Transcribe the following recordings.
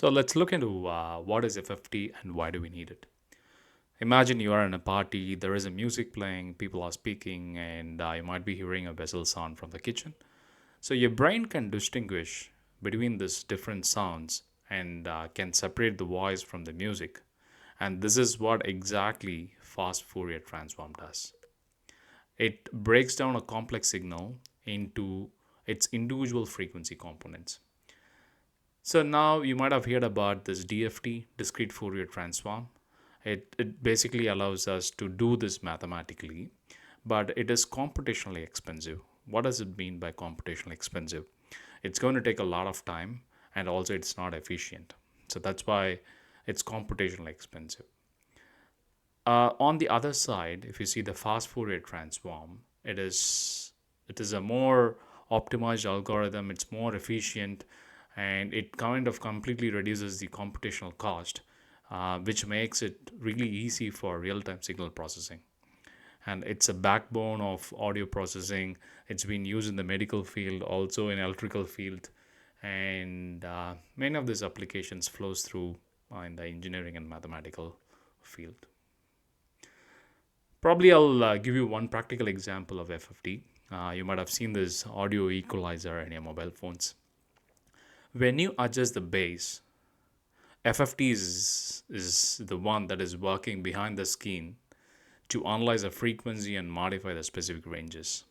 So let's look into what is FFT and why do we need it. Imagine you are in a party, there is a music playing, people are speaking, and you might be hearing a whistle sound from the kitchen. So your brain can distinguish between these different sounds and can separate the voice from the music. And this is what exactly Fast Fourier Transform does. It breaks down a complex signal into its individual frequency components. So now you might have heard about this DFT, discrete Fourier transform. It basically allows us to do this mathematically, but it is computationally expensive. What does it mean by computationally expensive? It's going to take a lot of time and also it's not efficient. So that's why it's computationally expensive. On the other side, if you see the fast Fourier transform, it is a more optimized algorithm. It's more efficient, and it kind of completely reduces the computational cost, which makes it really easy for real-time signal processing. And it's a backbone of audio processing. It's been used in the medical field, also in electrical field, and many of these applications flows through in the engineering and mathematical field. Probably I'll give you one practical example of FFT. You might have seen this audio equalizer in your mobile phones. When you adjust the bass, FFT is the one that is working behind the screen to analyze the frequency and modify the specific ranges.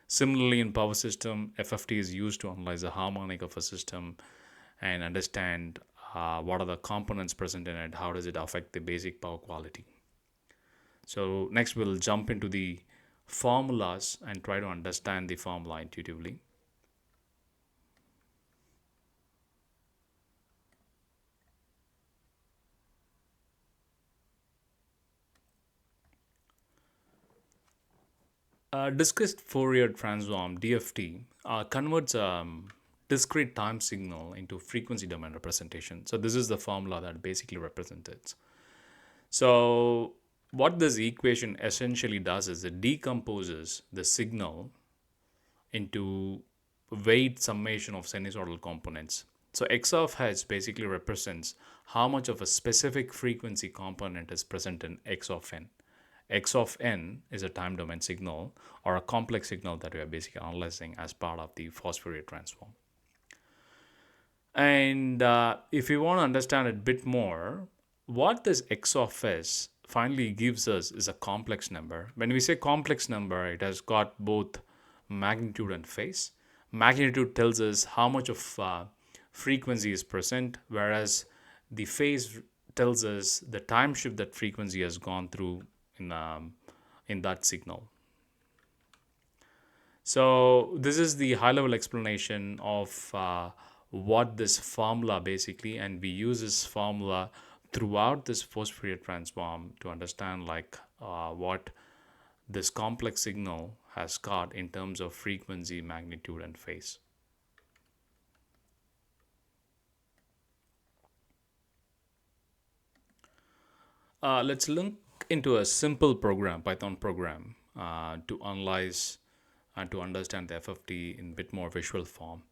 Similarly, in power system, FFT is used to analyze the harmonic of a system and understand what are the components present in it, how does it affect the basic power quality. So next we'll jump into the formulas and try to understand the formula intuitively. Discrete Fourier transform DFT converts discrete time signal into frequency domain representation. So this is the formula that basically represents it. So what this equation essentially does is it decomposes the signal into weight summation of sinusoidal components. So x of h basically represents how much of a specific frequency component is present in x of n. X of n is a time domain signal or a complex signal that we are basically analyzing as part of the Fast Fourier transform. And if you want to understand it a bit more, what this x of s finally gives us is a complex number. When we say complex number, it has got both magnitude and phase. Magnitude tells us how much of frequency is present, whereas the phase tells us the time shift that frequency has gone through in that signal. So this is the high level explanation of what this formula basically, and we use this formula throughout this Fast Fourier transform to understand what this complex signal has got in terms of frequency, magnitude, and phase. Let's look into a simple program, Python program, to analyze and to understand the FFT in a bit more visual form.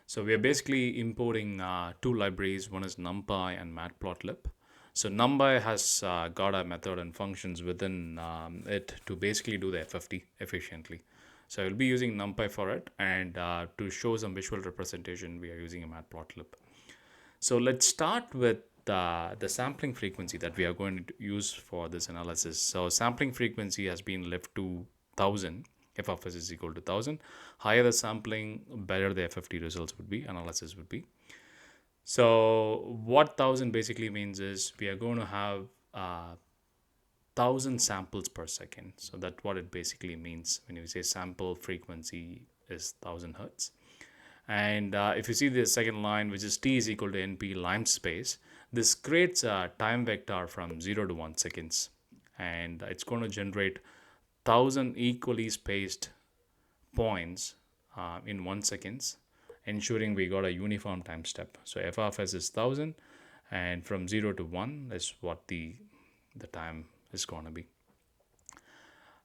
So we are basically importing two libraries. One is NumPy and Matplotlib. So NumPy has got a method and functions within it to basically do the FFT efficiently. So I'll be using NumPy for it, and to show some visual representation, we are using a Matplotlib. So let's start with the sampling frequency that we are going to use for this analysis. So sampling frequency has been left to 1000. F of s is equal to 1000. Higher the sampling, better the FFT results would be, analysis would be. So what 1000 basically means is we are going to have 1000 samples per second. So that's what it basically means when you say sample frequency is 1000 hertz. And if you see the second line, which is t is equal to np line space, this creates a time vector from 0 to 1 seconds. And it's going to generate 1000 equally spaced points in 1 seconds, ensuring we got a uniform time step. So f of s is 1000, and from 0 to 1 is what the time is going to be.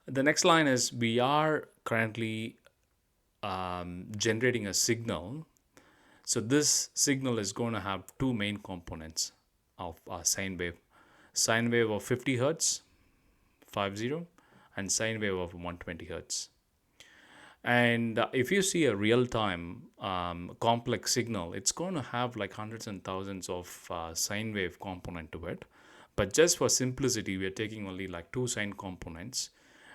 The next line is we are currently generating a signal. So this signal is going to have two main components of sine wave of 50 hertz, 50, and sine wave of 120 hertz. And if you see a real time complex signal, it's going to have like hundreds and thousands of sine wave component to it. But just for simplicity, we are taking only like two sine components.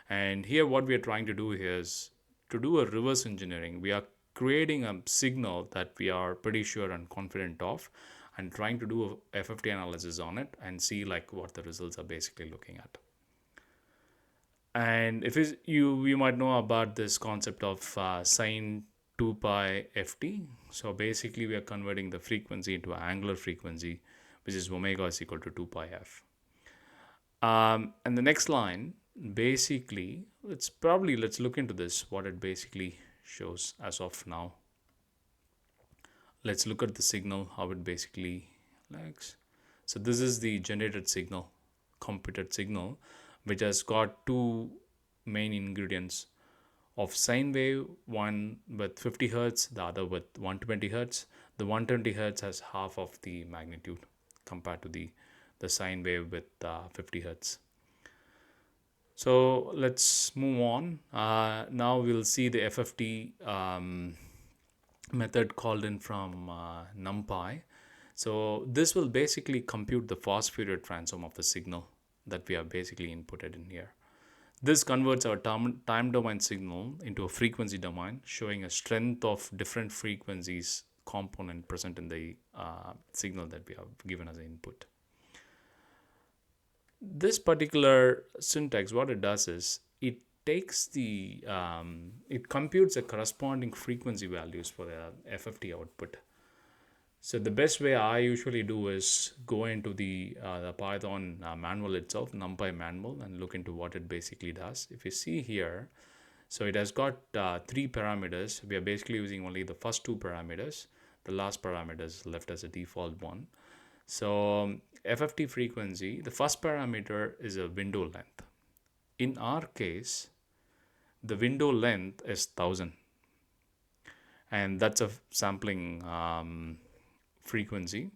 And here, what we are trying to do here is to do a reverse engineering. We are creating a signal that we are pretty sure and confident of, and trying to do a FFT analysis on it and see like what the results are basically looking at. And if you might know about this concept of sine 2 pi ft. So basically we are converting the frequency into an angular frequency, which is omega is equal to 2 pi f. And the next line, basically, let's look into this, what it basically shows as of now. Let's look at the signal, how it basically looks. So this is the generated signal, computed signal, which has got two main ingredients of sine wave, one with 50 hertz, the other with 120 hertz. The 120 hertz has half of the magnitude compared to the sine wave with 50 hertz. So let's move on. Now we'll see the FFT method called in from NumPy. So this will basically compute the fast Fourier transform of the signal that we have basically inputted in here. This converts our time domain signal into a frequency domain, showing a strength of different frequencies component present in the signal that we have given as an input. This particular syntax, what it does is it takes it computes the corresponding frequency values for the FFT output. So the best way I usually do is go into the Python manual itself, NumPy manual, and look into what it basically does. If you see here, so it has got three parameters. We are basically using only the first two parameters. The last parameter is left as a default one. So FFT frequency, the first parameter is a window length. In our case, the window length is 1000, and that's a sampling frequency.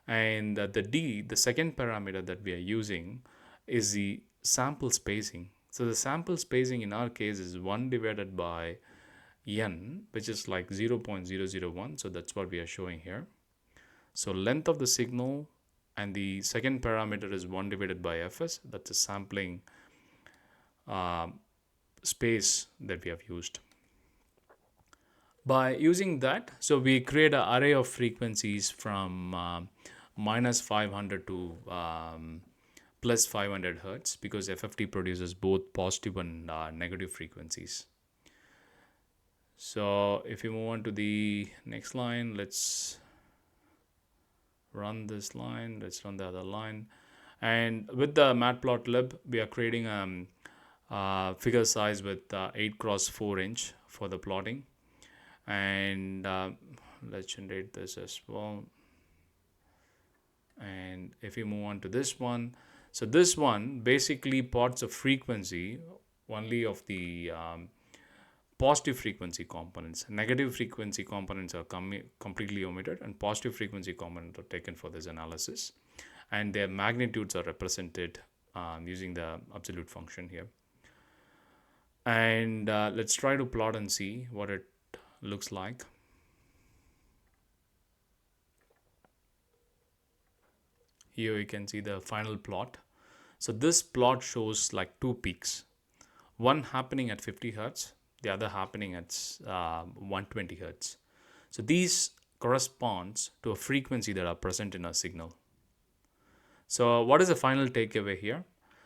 And the second parameter that we are using is the sample spacing. So the sample spacing in our case is 1 divided by n, which is like 0.001. So that's what we are showing here. So length of the signal, and the second parameter is 1 divided by fs. That's a sampling space that we have used. By using that, so we create an array of frequencies from minus 500 to plus 500 hertz, because FFT produces both positive and negative frequencies. So if you move on to the next line, let's run this line, let's run the other line. And with the matplotlib, we are creating figure size with 8 cross 4 inch for the plotting. And let's generate this as well. And if you move on to this one, so this one basically plots a frequency only of the positive frequency components. Negative frequency components are completely omitted, and positive frequency components are taken for this analysis, and their magnitudes are represented using the absolute function here. And let's try to plot and see what it looks like. Here you can see the final plot. So this plot shows like two peaks, one happening at 50 hertz, the other happening at 120 hertz. So these corresponds to a frequency that are present in a signal. So what is the final takeaway here?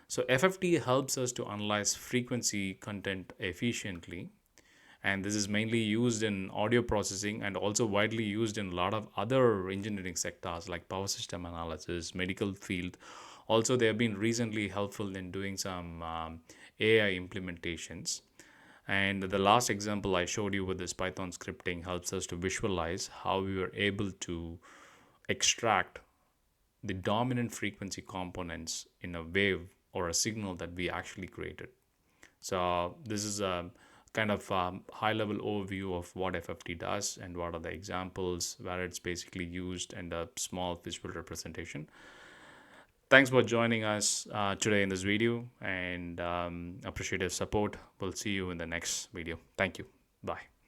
So FFT helps us to analyze frequency content efficiently, and this is mainly used in audio processing and also widely used in a lot of other engineering sectors like power system analysis, medical field. Also, they have been recently helpful in doing some AI implementations. And the last example I showed you with this Python scripting helps us to visualize how we were able to extract the dominant frequency components in a wave or a signal that we actually created. So this is a kind of high level overview of what FFT does and what are the examples where it's basically used, and a small visual representation. Thanks for joining us today in this video, and appreciate your support. We'll see you in the next video. Thank you. Bye.